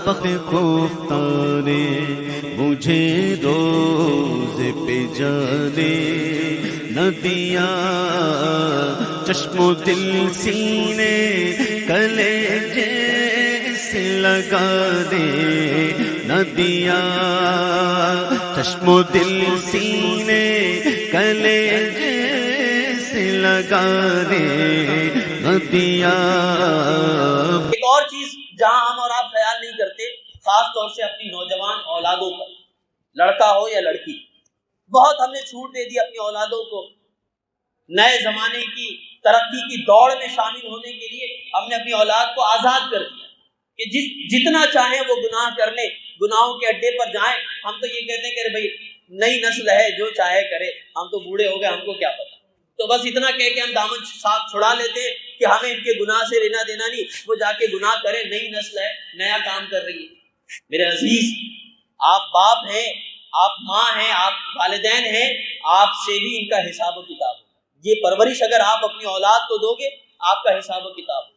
بخ خفتارے مجھے روز پہ جانے نہ دیا، چشم و دل سینے کلیجے سے لگا دے نہ دیا، چشم و دل سینے کلیجے سے لگا دے نہ دیا۔ ایک اور چیز جہاں ہم اور آپ خیال نہیں کرتے، خاص طور سے اپنی نوجوان اولادوں پر، لڑکا ہو یا لڑکی، بہت ہم نے چھوٹ دے دی اپنی اولادوں کو۔ نئے زمانے کی ترقی کی دوڑ میں شامل ہونے کے لیے ہم نے اپنی اولاد کو آزاد کر دیا کہ جتنا چاہیں وہ گناہ کر لیں، گناہوں کے اڈے پر جائیں۔ ہم تو یہ کہتے ہیں کہ بھائی نئی نسل ہے، جو چاہے کرے، ہم تو بوڑھے ہو گئے، ہم کو کیا پتا۔ تو بس اتنا کہہ کے ہم دامن صاف چھڑا لیتے ہیں کہ ہمیں ان کے گناہ سے لینا دینا نہیں، وہ جا کے گناہ کرے، نئی نسل ہے، نیا کام کر رہی ہے۔ میرے عزیز، آپ باپ ہیں، آپ ماں ہیں، آپ والدین ہیں، آپ سے بھی ان کا حساب و کتاب ہوگا۔ یہ پرورش اگر آپ اپنی اولاد کو دو گے، آپ کا حساب و کتاب ہوگا۔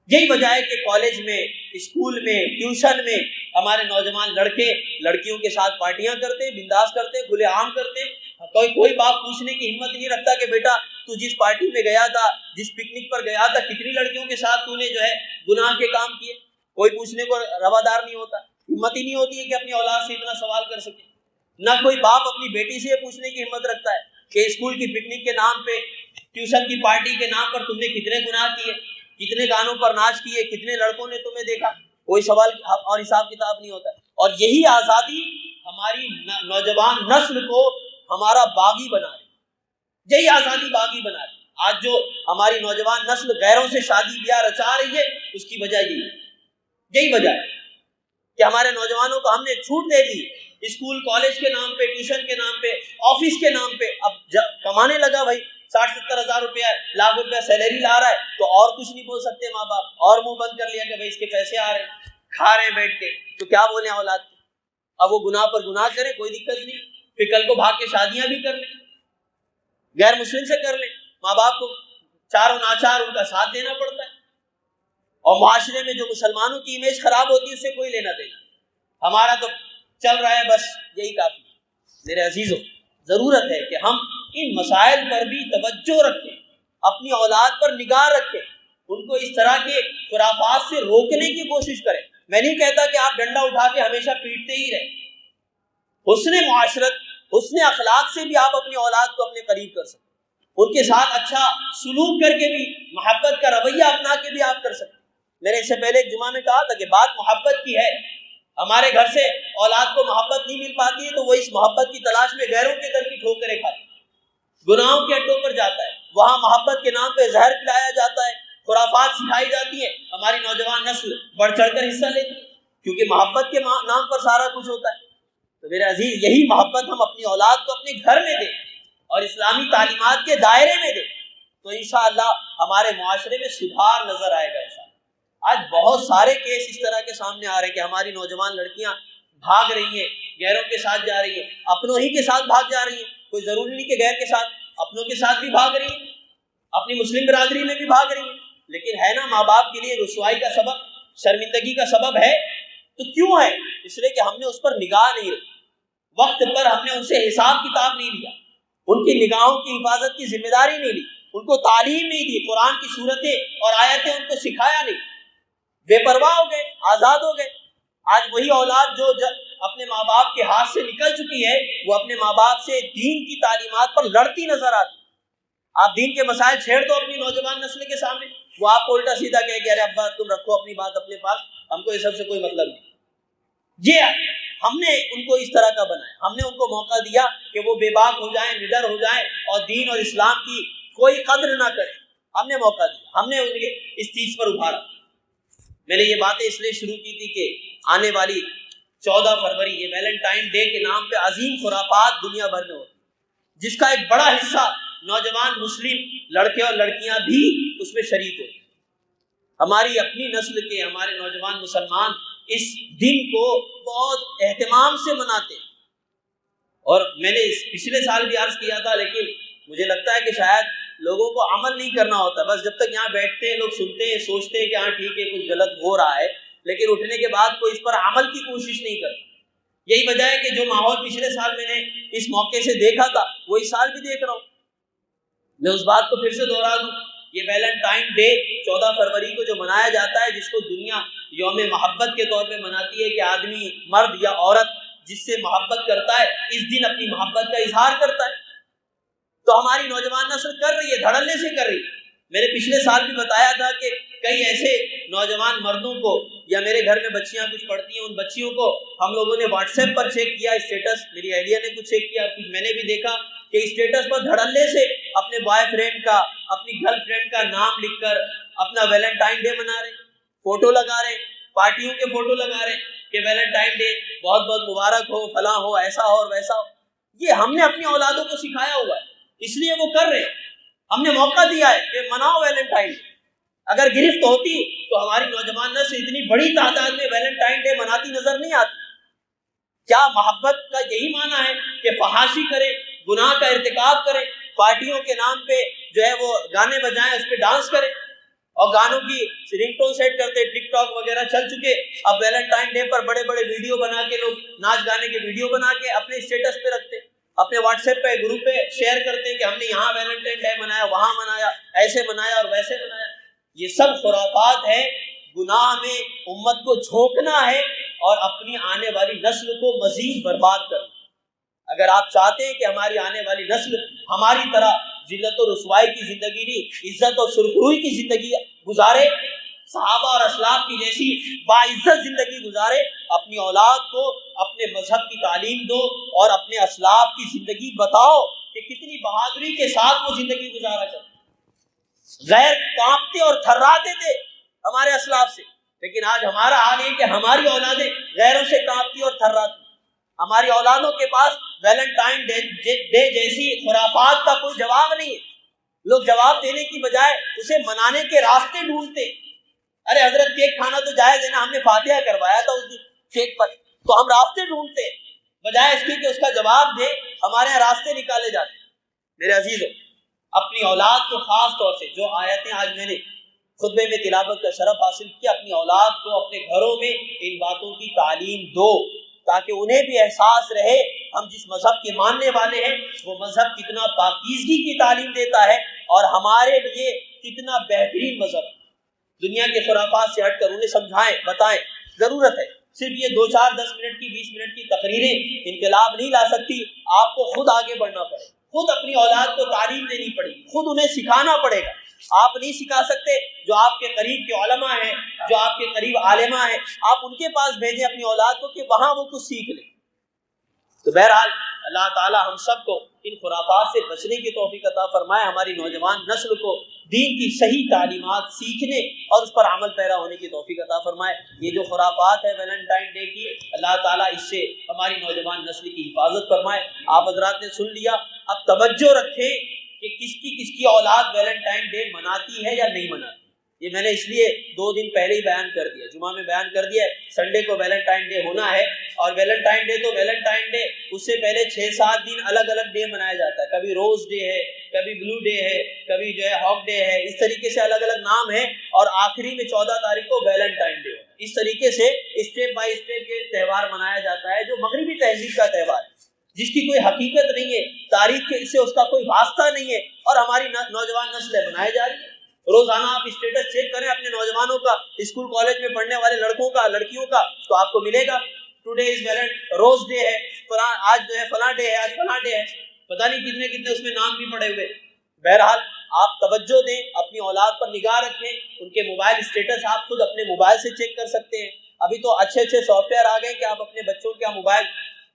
یہی وجہ ہے کہ کالج میں، اسکول میں، ٹیوشن میں ہمارے نوجوان لڑکے لڑکیوں کے ساتھ پارٹیاں کرتے، بنداس کرتے، کھلے عام کرتے۔ کوئی باپ پوچھنے کی ہمت نہیں رکھتا کہ بیٹا تو جس پارٹی میں گیا تھا، جس پکنک پر گیا تھا، کتنی لڑکیوں کے ساتھ تو نے جو ہے گناہ کے کام کیے۔ کوئی پوچھنے کو روادار نہیں ہوتا، ہمت ہی نہیں ہوتی ہے کہ اپنی اولاد سے اتنا سوال کر سکے۔ نہ کوئی باپ اپنی بیٹی سے پوچھنے کی ہمت رکھتا ہے کہ اسکول کی پکنک کے نام پہ، ٹیوشن کی پارٹی کے نام پر تم نے کتنے گناہ کیے، کتنے گانوں پر ناچ کیے، کتنے لڑکوں نے تمہیں دیکھا۔ کوئی سوال اور حساب کتاب نہیں ہوتا۔ اور یہی آزادی ہماری نوجوان نسل کو ہمارا باغی بنا رہی، یہی آزادی باغی بنا رہی۔ آج جو ہماری نوجوان نسل غیروں سے شادی بیاہ رچا رہی ہے، اس کی وجہ یہی وجہ ہے کہ ہمارے نوجوانوں کو ہم نے چھوٹ دے دی۔ اسکول کالج کے نام پہ، ٹیوشن کے نام پہ، آفس کے نام پہ، اب کمانے لگا بھائی 60-70 ہزار روپیہ، لاکھ روپیہ سیلری لا رہا ہے، تو اور کچھ نہیں بول سکتے ماں باپ، اور منہ بند کر لیا کہ بھائی اس کے پیسے آ رہے ہیں، کھا رہے ہیں بیٹھ کے، تو کیا بولیں اولاد کو۔ اب وہ گناہ پر گناہ کرے، کوئی دقت نہیں، پھر کل کو بھاگ کے شادیاں بھی کر لیں، غیر مسلم سے کر لیں، ماں باپ کو چاروں ناچار ان کا ساتھ دینا پڑتا ہے۔ اور معاشرے میں جو مسلمانوں کی امیج خراب ہوتی ہے، اس سے کوئی لینا دینا، ہمارا تو چل رہا ہے، بس یہی کافی ہے۔ میرے عزیزوں، ضرورت ہے کہ ہم ان مسائل پر بھی توجہ رکھیں، اپنی اولاد پر نگاہ رکھیں، ان کو اس طرح کے خرافات سے روکنے کی کوشش کریں۔ میں نہیں کہتا کہ آپ ڈنڈا اٹھا کے ہمیشہ پیٹتے ہی رہیں، حسن معاشرت، حسن اخلاق سے بھی آپ اپنی اولاد کو اپنے قریب کر سکتے، ان کے ساتھ اچھا سلوک کر کے بھی، محبت کا رویہ اپنا کے بھی آپ کر سکتے۔ میں نے اس سے پہلے ایک جمعہ میں کہا تھا کہ بات محبت کی ہے۔ ہمارے گھر سے اولاد کو محبت نہیں مل پاتی ہے تو وہ اس محبت کی تلاش میں غیروں کے گھر کی ٹھوکریں کھاتی ہے، گناہوں کے اڈوں پر جاتا ہے، وہاں محبت کے نام پہ زہر پلایا جاتا ہے، خرافات سکھائی جاتی ہیں، ہماری نوجوان نسل بڑھ چڑھ کر حصہ لیتی ہے، کیونکہ محبت کے نام پر سارا کچھ ہوتا ہے۔ تو میرے عزیز، یہی محبت ہم اپنی اولاد کو اپنے گھر میں دیں اور اسلامی تعلیمات کے دائرے میں دیں، تو انشاءاللہ ہمارے معاشرے میں سدھار نظر آئے گا انشاءاللہ۔ آج بہت سارے کیس اس طرح کے سامنے آ رہے ہیں کہ ہماری نوجوان لڑکیاں بھاگ رہی ہیں، غیروں کے ساتھ جا رہی ہیں، اپنوں ہی کے ساتھ بھاگ جا رہی ہیں، کوئی ضروری نہیں کہ غیر کے ساتھ، اپنوں کے ساتھ بھی بھاگ رہی ہیں، اپنی مسلم برادری میں بھی بھاگ رہی ہیں۔ لیکن ہے نا ماں باپ کے لیے رسوائی کا سبب، شرمندگی کا سبب ہے، تو کیوں ہے؟ اس لیے کہ ہم نے اس پر نگاہ نہیں رکھی، وقت پر ہم نے ان سے حساب کتاب نہیں لیا، ان کی نگاہوں کی حفاظت کی ذمہ داری نہیں لی، ان کو تعلیم نہیں دی، قرآن کی صورتیں اور آیتیں ان کو سکھایا نہیں، بے پرواہ ہو گئے، آزاد ہو گئے۔ آج وہی اولاد جو اپنے ماں باپ کے ہاتھ سے نکل چکی ہے، وہ اپنے ماں باپ سے دین کی تعلیمات پر لڑتی نظر آتی۔ آپ دین کے مسائل چھیڑ دو اپنی نوجوان نسل کے سامنے، وہ آپ کو الٹا سیدھا کہے کہ ارے ابا تم رکھو اپنی بات اپنے پاس، ہم کو یہ سب سے کوئی مطلب نہیں۔ یہ ہم نے ان کو اس طرح کا بنایا، ہم نے ان کو موقع دیا کہ وہ بے باک ہو جائیں، نڈر ہو جائیں اور دین اور اسلام کی کوئی قدر نہ کریں۔ ہم نے موقع دیا، ہم نے انہیں اس چیز پر ابھارا۔ میں نے یہ باتیں اس لیے شروع کی تھی کہ آنے والی 14 فروری یہ ویلنٹائن ڈے کے نام پہ عظیم خرافات دنیا بھر میں ہوتی، جس کا ایک بڑا حصہ نوجوان مسلم لڑکے اور لڑکیاں بھی اس میں شریک ہوتے ہیں۔ ہماری اپنی نسل کے ہمارے نوجوان مسلمان اس دن کو بہت اہتمام سے مناتے ہیں، اور میں نے پچھلے سال بھی عرض کیا تھا، لیکن مجھے لگتا ہے کہ شاید لوگوں کو عمل نہیں کرنا ہوتا، بس جب تک یہاں بیٹھتے ہیں لوگ سنتے ہیں، سوچتے ہیں کہ ہاں ٹھیک ہے کچھ غلط ہو رہا ہے، لیکن اٹھنے کے بعد کوئی اس پر عمل کی کوشش نہیں کرتا۔ یہی وجہ ہے کہ جو ماحول پچھلے سال میں نے اس موقع سے دیکھا تھا وہ اس سال بھی دیکھ رہا ہوں۔ میں اس بات کو پھر سے دوہرا دوں، یہ ویلنٹائن ڈے 14 فروری کو جو منایا جاتا ہے، جس کو دنیا یوم محبت کے طور پہ مناتی ہے کہ آدمی مرد یا عورت جس سے محبت کرتا ہے اس دن اپنی محبت کا اظہار کرتا ہے، تو ہماری نوجوان نسل کر رہی ہے، دھڑلے سے کر رہی ہے۔ میں نے پچھلے سال بھی بتایا تھا کہ کئی ایسے نوجوان مردوں کو، یا میرے گھر میں بچیاں کچھ پڑھتی ہیں، ان بچیوں کو ہم لوگوں نے واٹس ایپ پر چیک کیا اسٹیٹس، میری اہلیہ نے کچھ چیک کیا، کچھ میں نے بھی دیکھا کہ اسٹیٹس پر دھڑلے سے اپنے بوائے فرینڈ کا، اپنی گرل فرینڈ کا نام لکھ کر اپنا ویلنٹائن ڈے منا رہے، فوٹو لگا رہے، پارٹیوں کے فوٹو لگا رہے کہ ویلنٹائن ڈے بہت بہت مبارک ہو، فلاں ہو، ایسا ہو اور ویسا ہو۔ یہ ہم نے اپنی اولادوں کو سکھایا ہوا ہے، اس لیے وہ کر رہے ہیں۔ ہم نے موقع دیا ہے کہ مناؤ ویلنٹائن ڈے۔ اگر گرفت ہوتی تو ہماری نوجوان نسل اتنی بڑی تعداد میں ویلنٹائن ڈے مناتی نظر نہیں آتی۔ کیا محبت کا یہی معنی ہے کہ فحاشی کرے، گناہ کا ارتکاب کرے، پارٹیوں کے نام پہ جو ہے وہ گانے بجائیں، اس پہ ڈانس کرے، اور گانوں کی رنگ ٹون سیٹ کرتے، ٹک ٹاک وغیرہ چل چکے، اب ویلنٹائن ڈے پر بڑے بڑے ویڈیو بنا کے لوگ ناچ گانے کے ویڈیو بنا کے اپنے اسٹیٹس پہ رکھتے، اپنے واٹس ایپ پہ گروپ پہ شیئر کرتے ہیں کہ ہم نے یہاں ویلنٹائن ڈے منایا، وہاں منایا، ایسے منایا اور ویسے منایا۔ یہ سب خرافات ہے، گناہ میں امت کو جھونکنا ہے اور اپنی آنے والی نسل کو مزید برباد کرنا۔ اگر آپ چاہتے ہیں کہ ہماری آنے والی نسل ہماری طرح ذلت و رسوائی کی زندگی نہیں، عزت اور سرخروئی کی زندگی گزارے، صحابہ اور اسلاف کی جیسی باعزت زندگی گزارے، اپنی اولاد کو اپنے مذہب کی تعلیم دو اور اپنے اسلاف کی زندگی بتاؤ کہ کتنی بہادری کے ساتھ وہ زندگی گزارا کرتے۔ غیر کانپتے اور تھراتے تھے ہمارے اسلاف سے، لیکن آج ہمارا حال یہ کہ ہماری اولادیں غیروں سے کانپتی اور تھراتی۔ ہماری اولادوں کے پاس ویلنٹائن ڈے جیسی خرافات کا کوئی جواب نہیں ہے۔ لوگ جواب دینے کی بجائے اسے منانے کے راستے ڈھونڈتے۔ ارے حضرت کیک کھانا تو جائز ہے نا، ہم نے فاتحہ کروایا تھا اس دن کیک پر، تو ہم راستے ڈھونڈتے بجائے اس کے کہ اس کا جواب دے، ہمارے یہاں راستے نکالے جاتے۔ میرے عزیزوں، اپنی اولاد کو خاص طور سے جو آیتیں آج میں نے خطبے میں تلاوت کا شرف حاصل کیا، اپنی اولاد کو اپنے گھروں میں ان باتوں کی تعلیم دو تاکہ انہیں بھی احساس رہے ہم جس مذہب کے ماننے والے ہیں وہ مذہب کتنا پاکیزگی کی تعلیم دیتا ہے اور ہمارے لیے کتنا بہترین مذہب۔ دنیا کے خرافات سے ہٹ کر انہیں سمجھائیں، بتائیں۔ ضرورت ہے، صرف یہ 2-4 10 منٹ کی 20 منٹ کی تقریریں انقلاب نہیں لا سکتی، آپ کو خود آگے بڑھنا پڑے، خود اپنی اولاد کو تعلیم دینی پڑے گی، خود انہیں سکھانا پڑے گا۔ آپ نہیں سکھا سکتے، جو آپ کے قریب کے علماء ہیں، جو آپ کے قریب عالمہ ہیں، آپ ان کے پاس بھیجیں اپنی اولاد کو کہ وہاں وہ کچھ سیکھ لیں۔ تو بہرحال اللہ تعالی ہم سب کو ان خرافات سے بچنے کی توفیق عطا فرمائے، ہماری نوجوان نسل کو دین کی صحیح تعلیمات سیکھنے اور اس پر عمل پیرا ہونے کی توفیق عطا فرمائے۔ یہ جو خرافات ہے ویلنٹائن ڈے کی، اللہ تعالیٰ اس سے ہماری نوجوان نسل کی حفاظت فرمائے۔ آپ حضرات نے سن لیا، اب توجہ رکھیں کہ کس کی اولاد ویلنٹائن ڈے مناتی ہے یا نہیں مناتی۔ یہ میں نے اس لیے 2 دن پہلے ہی بیان کر دیا، جمعہ میں بیان کر دیا ہے، سنڈے کو ویلنٹائن ڈے ہونا ہے، اور ویلنٹائن ڈے تو ویلنٹائن ڈے اس سے پہلے 6-7 دن الگ الگ ڈے منایا جاتا ہے، کبھی روز ڈے ہے، کبھی بلو ڈے ہے، کبھی جو ہے ہاک ڈے ہے، اس طریقے سے الگ الگ نام ہے، اور آخری میں 14 تاریخ کو ویلنٹائن ڈے ہوتا ہے۔ اس طریقے سے اسٹیپ بائی اسٹیپ یہ تہوار منایا جاتا ہے، جو مغربی تہذیب کا تہوار ہے، جس کی کوئی حقیقت نہیں ہے، تاریخ سے اس کا کوئی واسطہ نہیں ہے، اور ہماری نوجوان نسلیں منائے جا رہی ہے۔ روزانہ آپ اسٹیٹس چیک کریں اپنے نوجوانوں کا، اسکول کالج میں پڑھنے والے لڑکوں کا، لڑکیوں کا، تو آپ کو ملے گا ٹوڈے از روز ڈے ہے، آج جو ہے فلاں ڈے ہے، آج فلاں ڈے ہے، پتہ نہیں کتنے کتنے اس میں نام بھی پڑے ہوئے۔ بہرحال آپ توجہ دیں، اپنی اولاد پر نگاہ رکھیں، ان کے موبائل اسٹیٹس آپ خود اپنے موبائل سے چیک کر سکتے ہیں۔ ابھی تو اچھے سافٹ ویئر آ گئے کہ آپ اپنے بچوں کے موبائل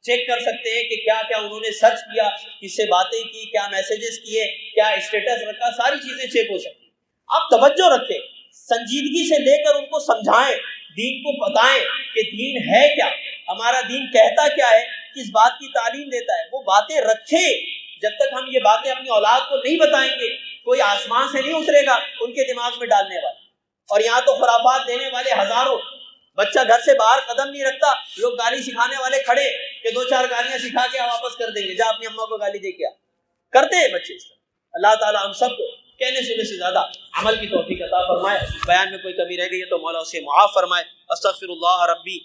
چیک کر سکتے ہیں کہ کیا کیا انہوں نے سرچ کیا، کس سے باتیں کی، کیا میسیجز کیے، کیا اسٹیٹس رکھا، ساری چیزیں چیک ہو سکتی ہیں۔ آپ توجہ رکھیں، سنجیدگی سے لے کر ان کو سمجھائیں، دین کو بتائیں کہ دین ہے کیا، ہمارا دین کہتا کیا ہے، کس بات کی تعلیم دیتا ہے، وہ باتیں رکھیں۔ جب تک ہم یہ باتیں اپنی اولاد کو نہیں بتائیں گے، کوئی آسمان سے نہیں اترے گا ان کے دماغ میں ڈالنے والا۔ اور یہاں تو خرافات دینے والے ہزاروں، بچہ گھر سے باہر قدم نہیں رکھتا، لوگ گالی سکھانے والے کھڑے کہ 2-4 گالیاں سکھا کے واپس کر دیں گے، جا اپنی اماں کو گالی دے کے آ، کرتے ہیں بچے اس طرح۔ اللہ تعالی ہم سب کو کہنے سننے سے زیادہ عمل کی توفیق عطا فرمائے. بیان میں کوئی کمی رہ گئی ہے تو مولا اسے معاف فرمائے. استغفر اللہ ربی